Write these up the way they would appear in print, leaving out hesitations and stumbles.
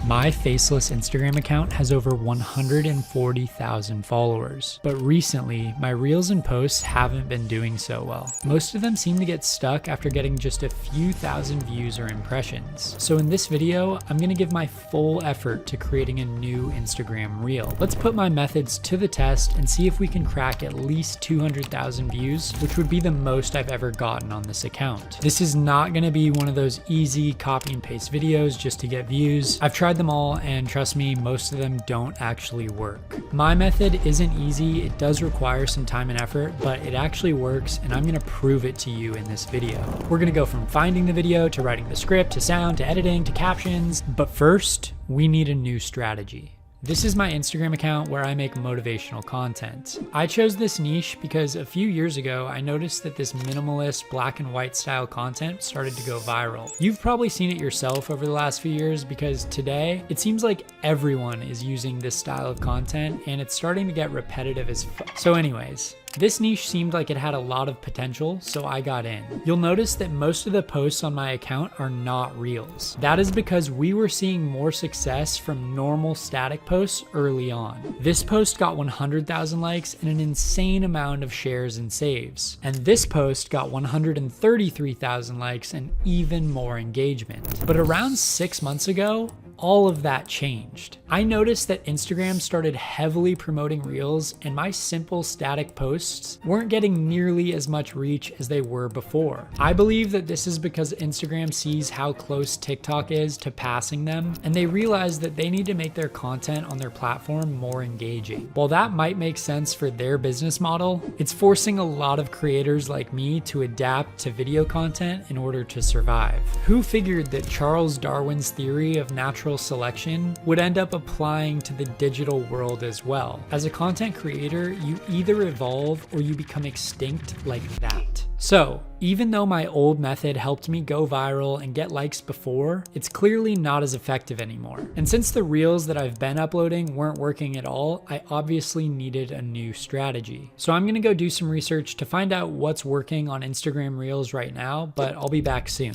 My faceless Instagram account has over 140,000 followers, but recently my reels and posts haven't been doing so well. Most of them seem to get stuck after getting just a few thousand views or impressions. So in this video, I'm gonna give my full effort to creating a new Instagram reel. Let's put my methods to the test and see if we can crack at least 200,000 views, which would be the most I've ever gotten on this account. This is not gonna be one of those easy copy and paste videos just to get views. I've tried them all, and trust me, most of them don't actually work. My method isn't easy, it does require some time and effort, but it actually works, and I'm gonna prove it to you in this video. We're gonna go from finding the video to writing the script to sound to editing to captions, but first, we need a new strategy. This is my Instagram account where I make motivational content. I chose this niche because a few years ago, I noticed that this minimalist black and white style content started to go viral. You've probably seen it yourself over the last few years because today, it seems like everyone is using this style of content and it's starting to get repetitive as fuck. So anyways, this niche seemed like it had a lot of potential, so I got in. You'll notice that most of the posts on my account are not reels. That is because we were seeing more success from normal static posts early on. This post got 100,000 likes and an insane amount of shares and saves. And this post got 133,000 likes and even more engagement. But around 6 months ago, all of that changed. I noticed that Instagram started heavily promoting reels and my simple static posts weren't getting nearly as much reach as they were before. I believe that this is because Instagram sees how close TikTok is to passing them, and they realize that they need to make their content on their platform more engaging. While that might make sense for their business model, it's forcing a lot of creators like me to adapt to video content in order to survive. Who figured that Charles Darwin's theory of natural selection would end up applying to the digital world as well? As a content creator, you either evolve or you become extinct like that. So, even though my old method helped me go viral and get likes before, it's clearly not as effective anymore. And since the reels that I've been uploading weren't working at all, I obviously needed a new strategy. So I'm gonna go do some research to find out what's working on Instagram Reels right now, but I'll be back soon.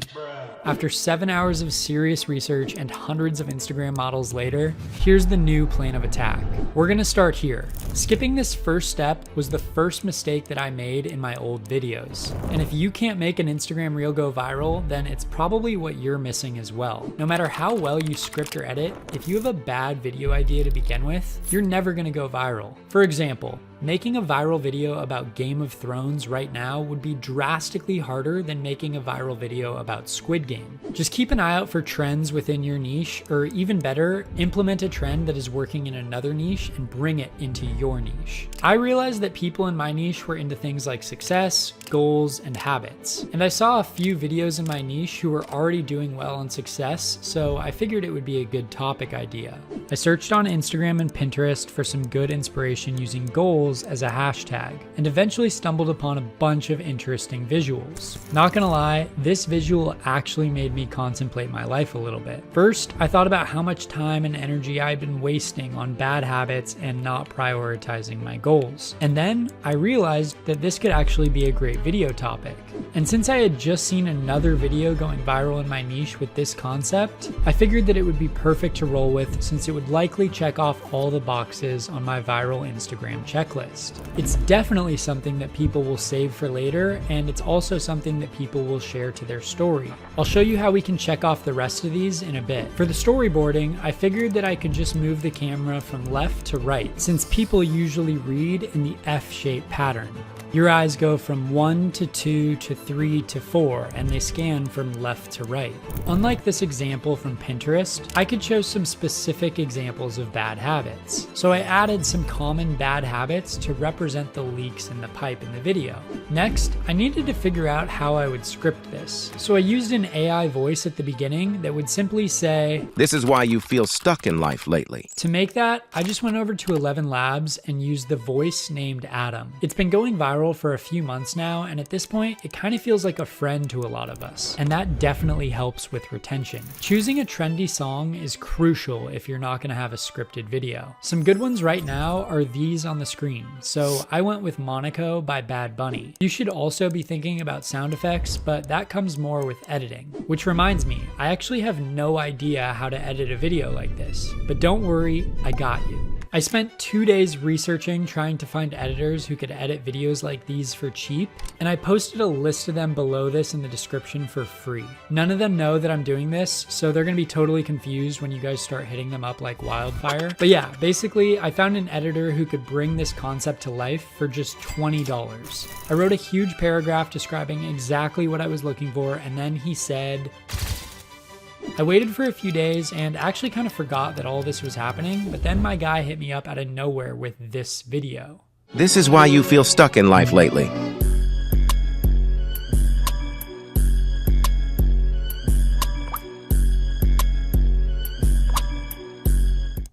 After 7 hours of serious research and hundreds of Instagram models later, here's the new plan of attack. We're gonna start here. Skipping this first step was the first mistake that I made in my old videos. And if you can't make an Instagram reel go viral, then it's probably what you're missing as well. No matter how well you script or edit, if you have a bad video idea to begin with, you're never gonna go viral. For example, making a viral video about Game of Thrones right now would be drastically harder than making a viral video about Squid Game. Just keep an eye out for trends within your niche, or even better, implement a trend that is working in another niche and bring it into your niche. I realized that people in my niche were into things like success, goals, and habits. And I saw a few videos in my niche who were already doing well on success, so I figured it would be a good topic idea. I searched on Instagram and Pinterest for some good inspiration using goals as a hashtag, and eventually stumbled upon a bunch of interesting visuals. Not gonna lie, this visual actually made me contemplate my life a little bit. First, I thought about how much time and energy I'd been wasting on bad habits and not prioritizing my goals. And then I realized that this could actually be a great video topic. And since I had just seen another video going viral in my niche with this concept, I figured that it would be perfect to roll with since it would likely check off all the boxes on my viral Instagram checklist. It's definitely something that people will save for later, and it's also something that people will share to their story. I'll show you how we can check off the rest of these in a bit. For the storyboarding, I figured that I could just move the camera from left to right, since people usually read in the F-shaped pattern. Your eyes go from 1 to 2 to 3 to 4, and they scan from left to right. Unlike this example from Pinterest, I could show some specific examples of bad habits. So I added some common bad habits to represent the leaks in the pipe in the video. Next, I needed to figure out how I would script this. So I used an AI voice at the beginning that would simply say, "This is why you feel stuck in life lately." To make that, I just went over to 11 Labs and used the voice named Adam. It's been going viral viral for a few months now, and at this point, it kind of feels like a friend to a lot of us. And that definitely helps with retention. Choosing a trendy song is crucial if you're not gonna have a scripted video. Some good ones right now are these on the screen. So I went with Monaco by Bad Bunny. You should also be thinking about sound effects, but that comes more with editing. Which reminds me, I actually have no idea how to edit a video like this, but don't worry, I got you. I spent 2 days researching trying to find editors who could edit videos like these for cheap, and I posted a list of them below this in the description for free. None of them know that I'm doing this, so they're gonna be totally confused when you guys start hitting them up like wildfire. But yeah, basically, I found an editor who could bring this concept to life for just $20. I wrote a huge paragraph describing exactly what I was looking for, and then he said, I waited for a few days and actually kind of forgot that all this was happening, but then my guy hit me up out of nowhere with this video. This is why you feel stuck in life lately.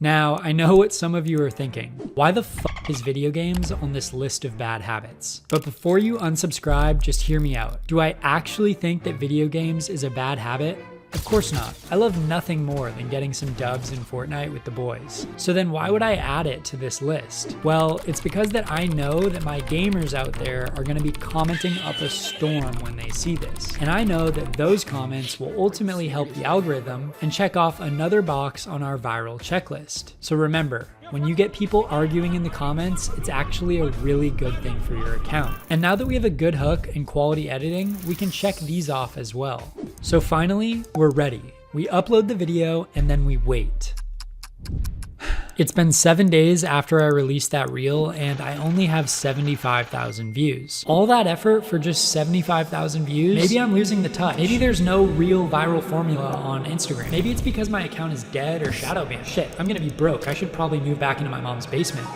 Now, I know what some of you are thinking. Why the fuck is video games on this list of bad habits? But before you unsubscribe, just hear me out. Do I actually think that video games is a bad habit? Of course not. I love nothing more than getting some dubs in Fortnite with the boys. So then why would I add it to this list? Well, it's because that I know that my gamers out there are gonna be commenting up a storm when they see this. And I know that those comments will ultimately help the algorithm and check off another box on our viral checklist. So remember, when you get people arguing in the comments, it's actually a really good thing for your account. And now that we have a good hook and quality editing, we can check these off as well. So finally, we're ready. We upload the video and then we wait. It's been 7 days after I released that reel and I only have 75,000 views. All that effort for just 75,000 views? Maybe I'm losing the touch. Maybe there's no real viral formula on Instagram. Maybe it's because my account is dead or shadow banned. Shit, I'm gonna be broke. I should probably move back into my mom's basement.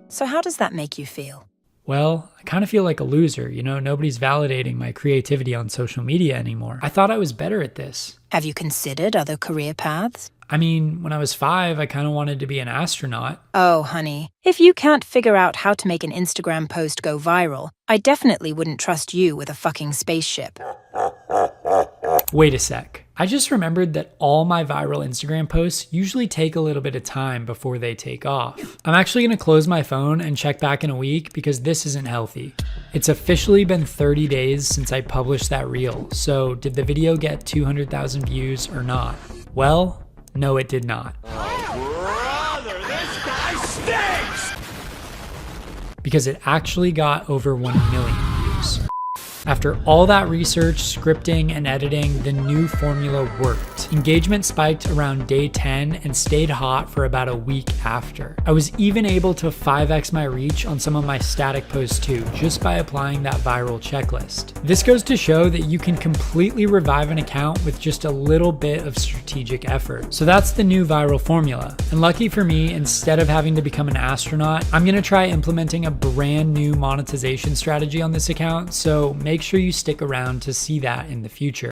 So how does that make you feel? Well, I kind of feel like a loser, you know, nobody's validating my creativity on social media anymore. I thought I was better at this. Have you considered other career paths? I mean, when I was 5, I kind of wanted to be an astronaut. Oh, honey, if you can't figure out how to make an Instagram post go viral, I definitely wouldn't trust you with a fucking spaceship. Wait a sec. I just remembered that all my viral Instagram posts usually take a little bit of time before they take off. I'm actually gonna close my phone and check back in a week because this isn't healthy. It's officially been 30 days since I published that reel, so did the video get 200,000 views or not? Well, no, it did not. Oh, brother, this guy stinks! Because it actually got over 1 million views. After all that research, scripting, and editing, the new formula worked. Engagement spiked around day 10 and stayed hot for about a week after. I was even able to 5x my reach on some of my static posts too, just by applying that viral checklist. This goes to show that you can completely revive an account with just a little bit of strategic effort. So that's the new viral formula. And lucky for me, instead of having to become an astronaut, I'm gonna try implementing a brand new monetization strategy on this account, so make sure you stick around to see that in the future.